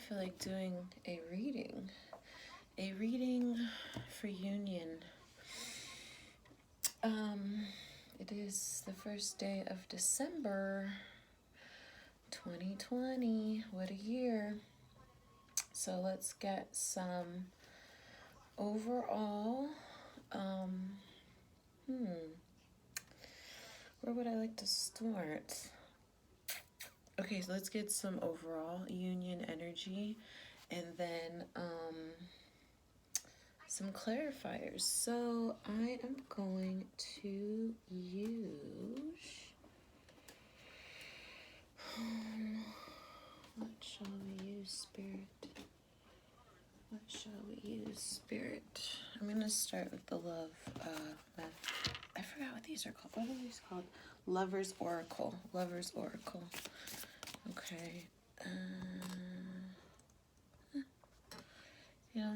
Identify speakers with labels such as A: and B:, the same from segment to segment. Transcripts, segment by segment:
A: feel like doing a reading. A reading for union. It is the first day of December 2020. What a year. So let's get some overall where would I like to start? Okay, so let's get some overall union energy and then some clarifiers. So I am going to use what shall we use, Spirit? What shall we use, Spirit? I'm going to start with the love I forgot what these are called. What are these called? Lover's Oracle. Lover's Oracle. Okay. Yeah,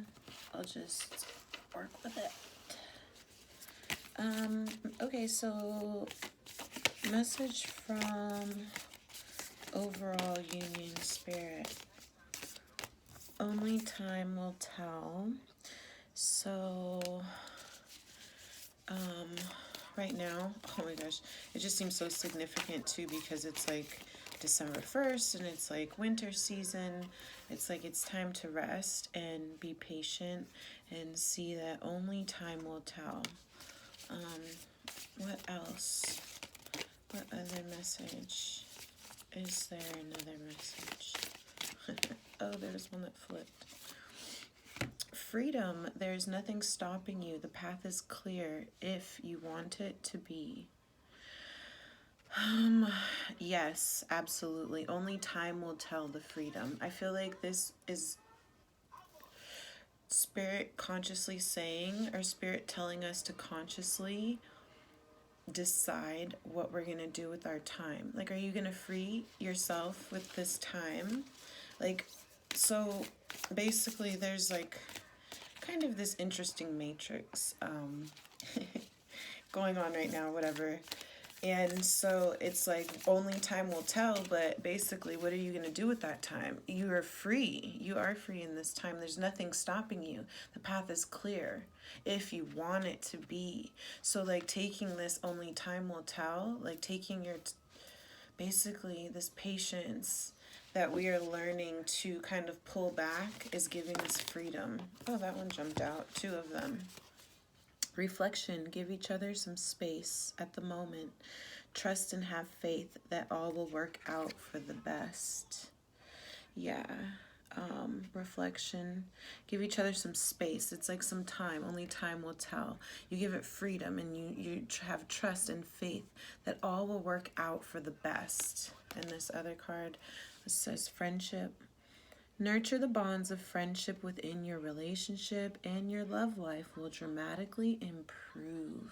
A: I'll just work with it. Okay, so message from overall union spirit. Only time will tell. So, right now, oh my gosh, it just seems so significant too because it's like December 1st and it's like winter season. It's like it's time to rest and be patient and see that only time will tell. What else? What other message? Is there another message? Oh, there's one that flipped. Freedom. There's nothing stopping you. The path is clear if you want it to be. Yes, absolutely. Only time will tell the freedom. I feel like this is spirit consciously saying, or spirit telling us to consciously decide what we're going to do with our time. Like, are you going to free yourself with this time? Like, so basically there's like kind of this interesting matrix going on right now, whatever. And so it's like only time will tell, but basically what are you going to do with that time? You are free. You are free in this time. There's nothing stopping you. The path is clear if you want it to be. So like taking this only time will tell, like taking your, basically this patience that we are learning to kind of pull back is giving us freedom. Oh, that one jumped out. 2 of them. Reflection, give each other some space at the moment. Trust and have faith that all will work out for the best. Yeah. Reflection, give each other some space. It's like some time. Only time will tell. You give it freedom and you have trust and faith that all will work out for the best. And this other card says friendship. Nurture the bonds of friendship within your relationship and your love life will dramatically improve.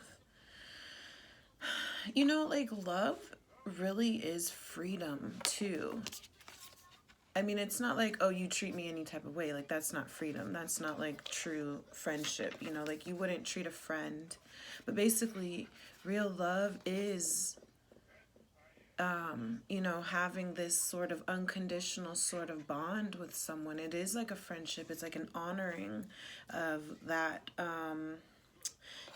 A: You know, like love really is freedom too. I mean, it's not like, oh, you treat me any type of way. Like, that's not freedom. That's not like true friendship. You know, like you wouldn't treat a friend. But basically, real love is you know, having this sort of unconditional sort of bond with someone. It is like a friendship. It's like an honoring of that,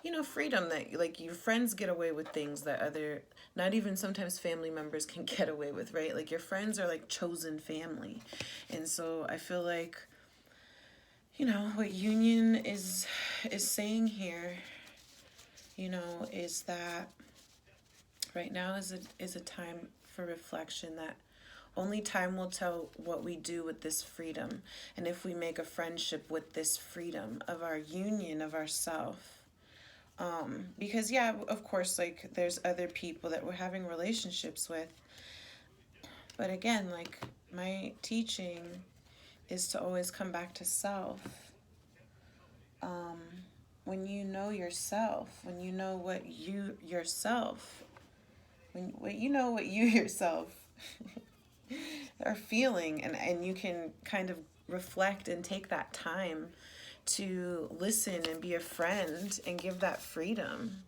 A: you know, freedom that like your friends get away with things that other, not even sometimes family members can get away with, right? Like your friends are like chosen family. And so I feel like, you know, what union is saying here, you know, is that right now is a time for reflection that only time will tell what we do with this freedom. And if we make a friendship with this freedom of our union of ourself. Because yeah, of course, like there's other people that we're having relationships with. But again, like my teaching is to always come back to self. When you know yourself, when you know what you yourself, when you know what you yourself are feeling, and you can kind of reflect and take that time to listen and be a friend and give that freedom,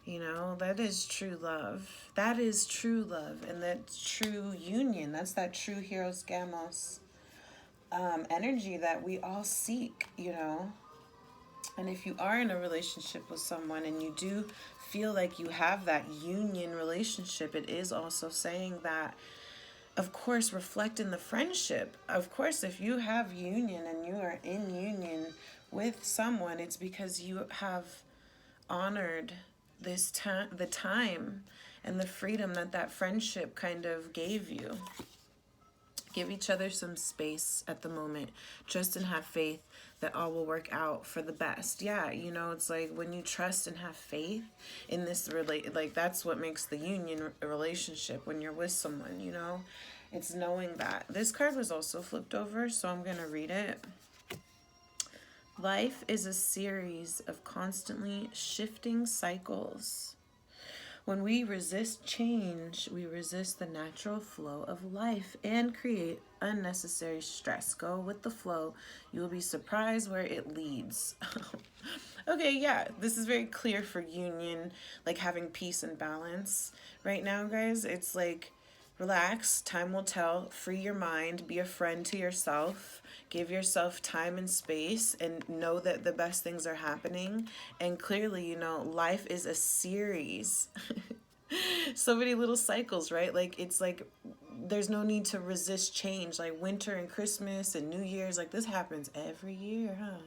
A: you know, that is true love. That is true love, and that's true union. That's that true Hieros Gamos. energy that we all seek, you know. And if you are in a relationship with someone and you do feel like you have that union relationship, it is also saying that, of course, reflect in the friendship. Of course, if you have union and you are in union with someone, it's because you have honored this time, the time and the freedom that that friendship kind of gave you. Give each other some space at the moment. Trust and have faith that all will work out for the best. Yeah, you know, it's like when you trust and have faith in this like that's what makes the union a relationship when you're with someone, you know. It's knowing that. This card was also flipped over, so I'm going to read it. Life is a series of constantly shifting cycles. When we resist change, we resist the natural flow of life and create unnecessary stress. Go with the flow. You will be surprised where it leads. Okay, yeah, this is very clear for union, like having peace and balance. Right now, guys, it's like relax, time will tell, free your mind, be a friend to yourself, give yourself time and space, and know that the best things are happening. And clearly, you know, life is a series. So many little cycles, right? Like, it's like there's no need to resist change. Like winter and Christmas and New Year's, like this happens every year, huh?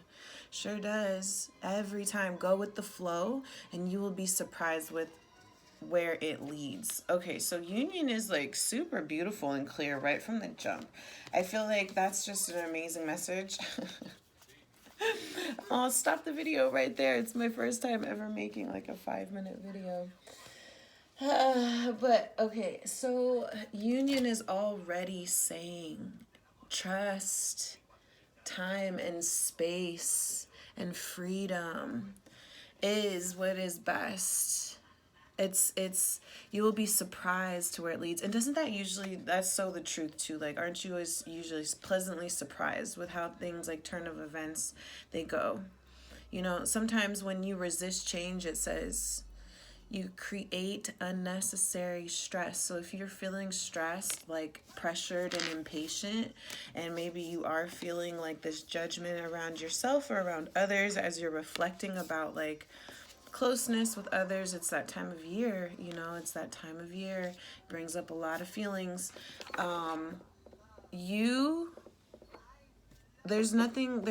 A: Sure does. Every time. Go with the flow, and you will be surprised with where it leads. Okay, so union is like super beautiful and clear right from the jump. I feel like that's just an amazing message. I'll stop the video right there. It's my first time ever making like a 5-minute video. But okay, so union is already saying trust, time and space and freedom is what is best. It's you will be surprised to where it leads. And doesn't that usually, that's so the truth too, like aren't you always usually pleasantly surprised with how things like turn of events they go? You know, sometimes when you resist change, it says you create unnecessary stress. So if you're feeling stressed, like pressured and impatient, and maybe you are feeling like this judgment around yourself or around others as you're reflecting about like closeness with others, it's that time of year, you know, it's that time of year. It brings up a lot of feelings. You there's nothing,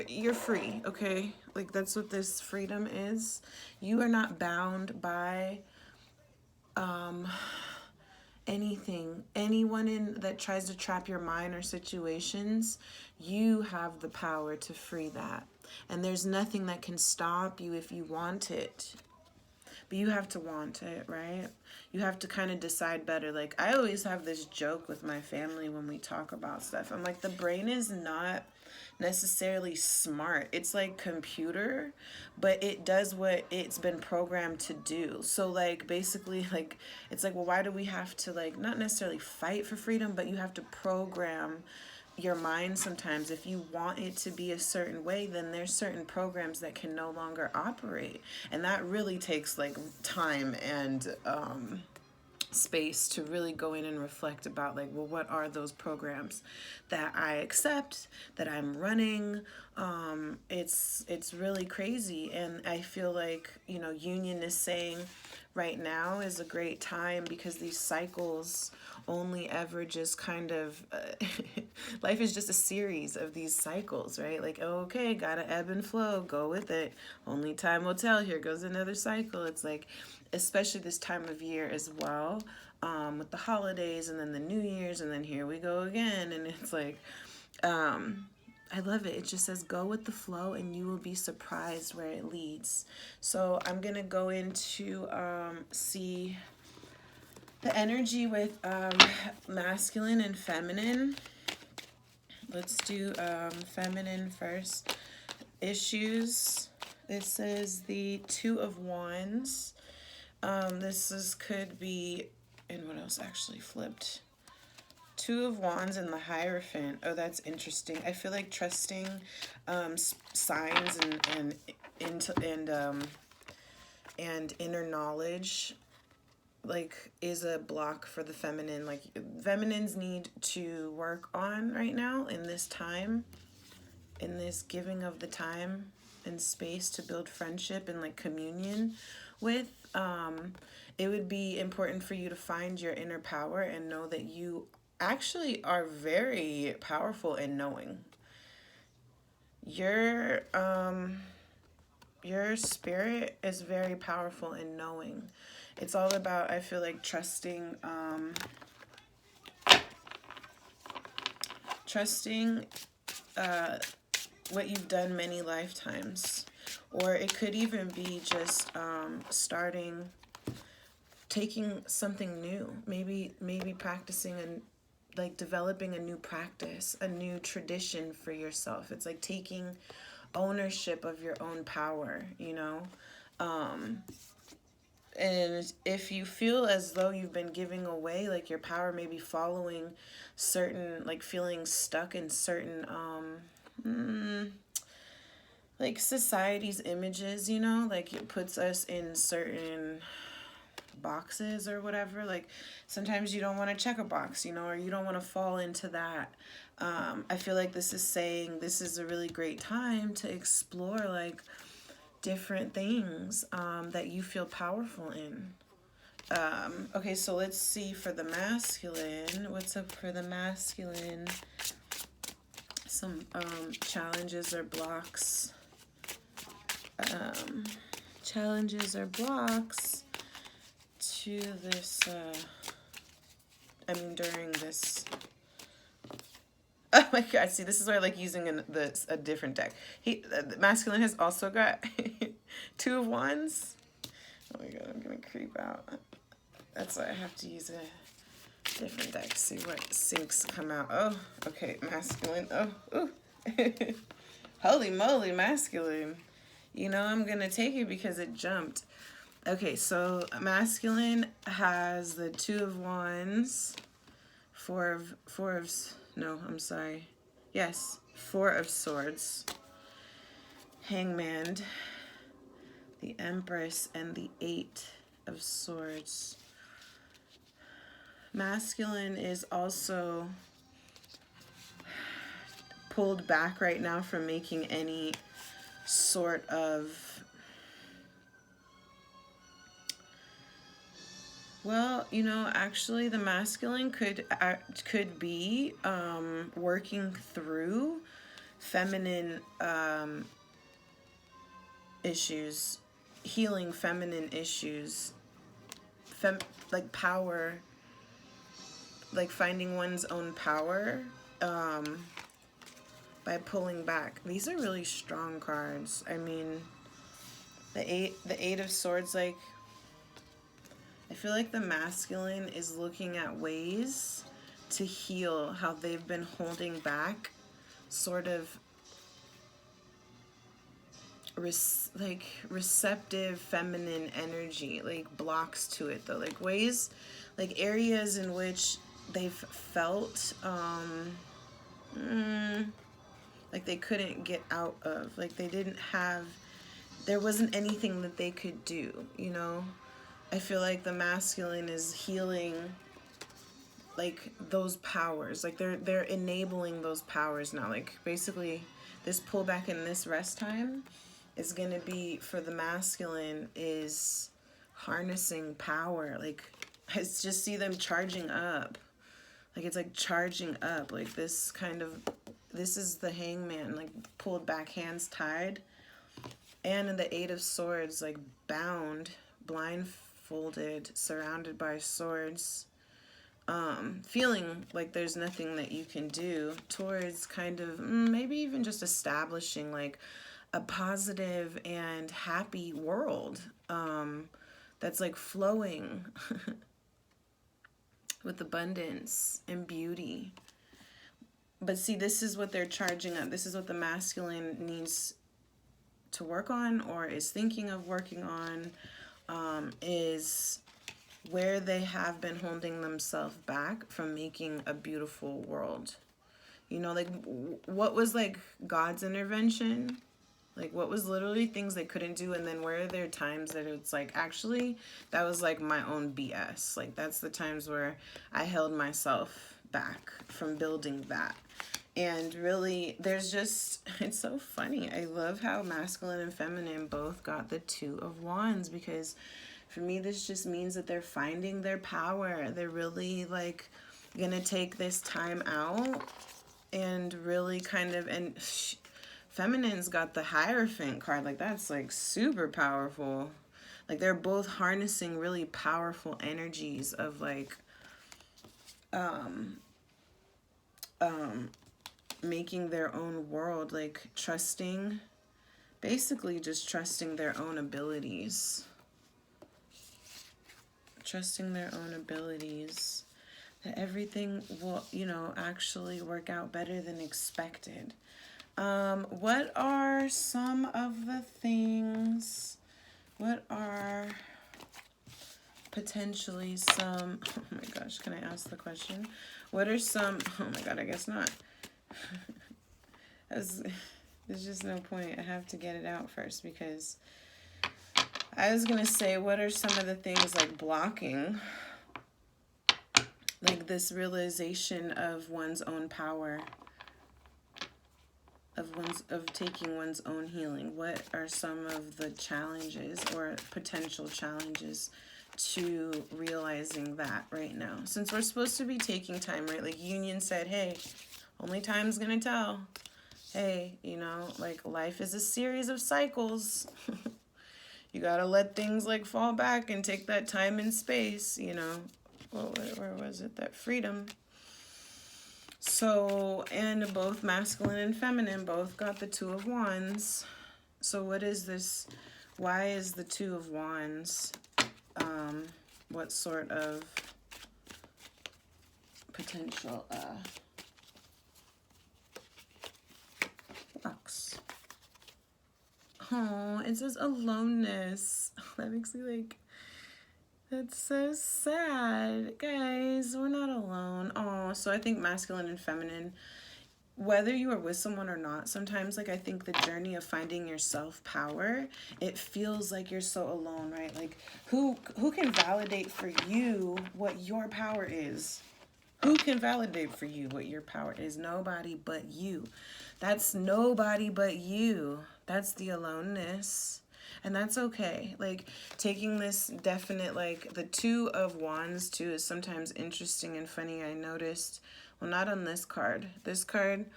A: you're free, okay? Like that's what this freedom is. You are not bound by anything, anyone in that tries to trap your mind or situations. You have the power to free that, and there's nothing that can stop you if you want it. But you have to want it, right? You have to kind of decide better. Like, I always have this joke with my family when we talk about stuff. I'm like, the brain is not necessarily smart. It's like computer, but it does what it's been programmed to do. So like basically like it's like, well, why do we have to like not necessarily fight for freedom, but you have to program your mind sometimes. If you want it to be a certain way, then there's certain programs that can no longer operate, and that really takes like time and space to really go in and reflect about like, well, what are those programs that I accept, that I'm running? It's really crazy. And I feel like, you know, union is saying right now is a great time because these cycles only ever just kind of life is just a series of these cycles, right? Like, okay, gotta ebb and flow, go with it, only time will tell, here goes another cycle. It's like, especially this time of year as well, with the holidays and then the New Year's, and then here we go again. And it's like, I love it. It just says go with the flow and you will be surprised where it leads. So I'm gonna go into see the energy with masculine and feminine. Let's do feminine first. Issues. This is the Two of Wands. Could be, and what else actually flipped? Two of Wands and the Hierophant. Oh, that's interesting. I feel like trusting signs and inner knowledge like is a block for the feminine. Like feminines need to work on right now in this time, in this giving of the time and space to build friendship and like communion with. It would be important for you to find your inner power and know that you actually are very powerful in knowing. Your your spirit is very powerful in knowing. It's all about, I feel like, trusting what you've done many lifetimes. Or it could even be just taking something new. Maybe practicing and like developing a new practice, a new tradition for yourself. It's like taking ownership of your own power, you know? And if you feel as though you've been giving away like your power, maybe following certain, like feeling stuck in certain like society's images, you know, like it puts us in certain boxes or whatever. Like sometimes you don't want to check a box, you know, or you don't want to fall into that. I feel like this is saying this is a really great time to explore like different things that you feel powerful in. Okay, so let's see for the masculine. What's up for the masculine? Some challenges or blocks. Challenges or blocks to this, during this. Oh my god, see, this is why I like using a different deck. The masculine has also got Two of Wands. Oh my god, I'm gonna creep out. That's why I have to use a different deck to see what syncs come out. Oh, okay, masculine. Oh, ooh. Holy moly, masculine. You know, I'm gonna take it because it jumped. Okay, so masculine has the Two of Wands, Four of Swords, Hangman, the Empress, and the Eight of Swords. Masculine is also pulled back right now from making any sort of, well, you know, actually the masculine could be working through feminine issues, healing feminine issues, like power, like finding one's own power by pulling back. These are really strong cards. I mean, the eight of Swords, like, I feel like the masculine is looking at ways to heal how they've been holding back sort of receptive feminine energy, like blocks to it though, like ways, like areas in which they've felt like they couldn't get out of, like there wasn't anything that they could do, you know? I feel like the masculine is healing like those powers, like they're enabling those powers now. Like basically this pullback in this rest time is going to be for the masculine is harnessing power. Like I just see them charging up. Like it's like charging up, like this is the Hangman, like pulled back, hands tied, and in the Eight of Swords, like bound, blindfolded, surrounded by swords, feeling like there's nothing that you can do towards kind of maybe even just establishing like a positive and happy world that's like flowing with abundance and beauty. But see, this is what they're charging up. This is what the masculine needs to work on or is thinking of working on, is where they have been holding themselves back from making a beautiful world. You know, like what was like God's intervention Like, what was literally things they couldn't do, and then where are there times that it's like, actually, that was like my own BS. Like, that's the times where I held myself back from building that. And really, there's just, it's so funny. I love how masculine and feminine both got the Two of Wands, because for me, this just means that they're finding their power. They're really like gonna take this time out and really kind of, and feminine's got the Hierophant card. Like, that's like super powerful. Like, they're both harnessing really powerful energies of like making their own world, like trusting, basically just trusting their own abilities. Trusting their own abilities. That everything will, you know, actually work out better than expected. What are some of the things? What are potentially some, oh my gosh, can I ask the question? What are some, oh my god, I guess not. There's just no point. I have to get it out first, because I was going to say, what are some of the things like blocking, like this realization of one's own power, of taking one's own healing? What are some of the challenges or potential challenges to realizing that right now? Since we're supposed to be taking time, right? Like Union said, hey, only time's gonna tell. Hey, you know, like life is a series of cycles. You gotta let things like fall back and take that time and space, you know. Well, where was it? That freedom. So, and both masculine and feminine both got the Two of Wands. So what is this? Why is the Two of Wands? What sort of potential flux? Oh, it says aloneness. That makes me like, that's so sad. Guys, we're not alone. Oh, so I think masculine and feminine, whether you are with someone or not, sometimes like I think the journey of finding your self-power, it feels like you're so alone, right? Like who can validate for you what your power is? Who can validate for you what your power is? Nobody but you. That's nobody but you. That's the aloneness. And that's okay. Like taking this definite, like the Two of Wands too is sometimes interesting and funny. I noticed, well, not on this card. This card,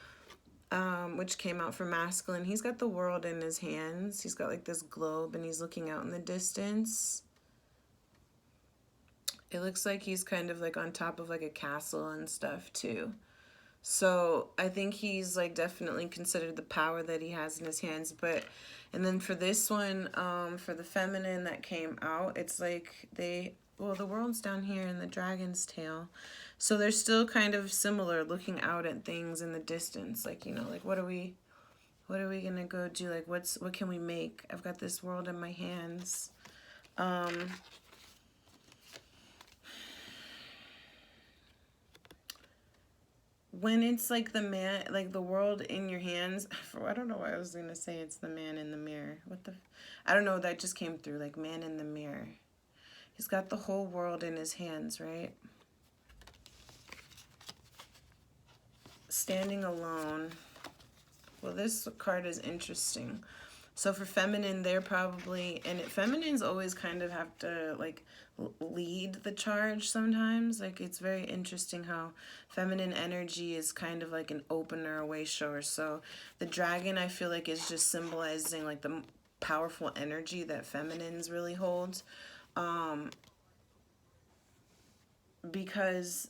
A: which came out for masculine, he's got the world in his hands. He's got like this globe and he's looking out in the distance. It looks like he's kind of like on top of like a castle and stuff too. So I think he's like definitely considered the power that he has in his hands. But, and then for this one, for the feminine that came out, it's like well, the world's down here in the dragon's tail. So they're still kind of similar, looking out at things in the distance. Like, you know, like what are we gonna go do? Like what can we make? I've got this world in my hands. When it's like the man, like the world in your hands, I don't know why I was going to say it's the man in the mirror. I don't know, that just came through, like man in the mirror. He's got the whole world in his hands, right? Standing alone. Well, this card is interesting. So for feminine, they're probably, and feminines always kind of have to like lead the charge sometimes. Like it's very interesting how feminine energy is kind of like an opener, a way shower. So the dragon, I feel like, is just symbolizing like the powerful energy that feminines really hold. Because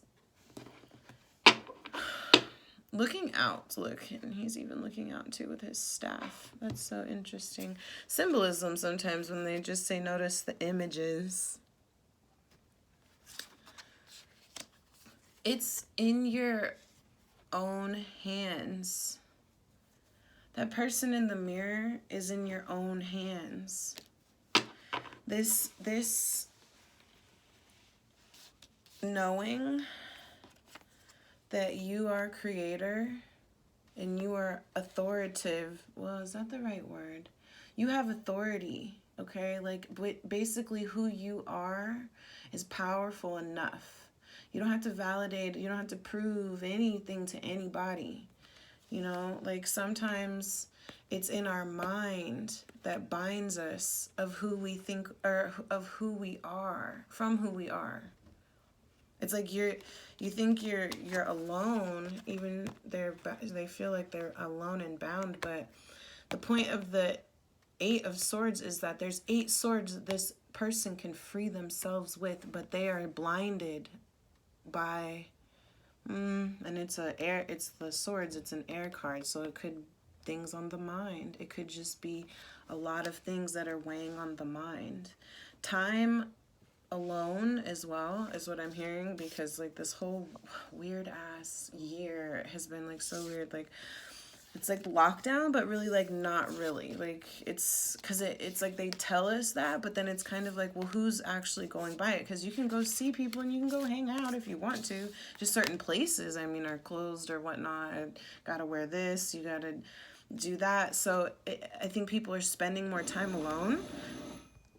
A: looking out, look, and he's even looking out too with his staff. That's so interesting. Symbolism sometimes when they just say notice the images. It's in your own hands. That person in the mirror is in your own hands. This knowing that you are creator and you are authoritative. Well, is that the right word? You have authority, okay? Like, basically, who you are is powerful enough. You don't have to validate, you don't have to prove anything to anybody. You know, like sometimes it's in our mind that binds us of who we think, or of who we are, from who we are. It's like you think you're alone, even they feel like they're alone and bound, but the point of the 8 of Swords is that there's 8 swords that this person can free themselves with, but they are blinded by and it's the swords, it's an air card, so it could things on the mind. It could just be a lot of things that are weighing on the mind. Time alone as well is what I'm hearing, because like this whole weird ass year has been like so weird. Like it's like lockdown, but really like not really. Like it's because it's like they tell us that, but then it's kind of like, well, who's actually going by it? Because you can go see people and you can go hang out if you want to. Just certain places, I mean, are closed or whatnot. I gotta wear this, you gotta do that. So I think people are spending more time alone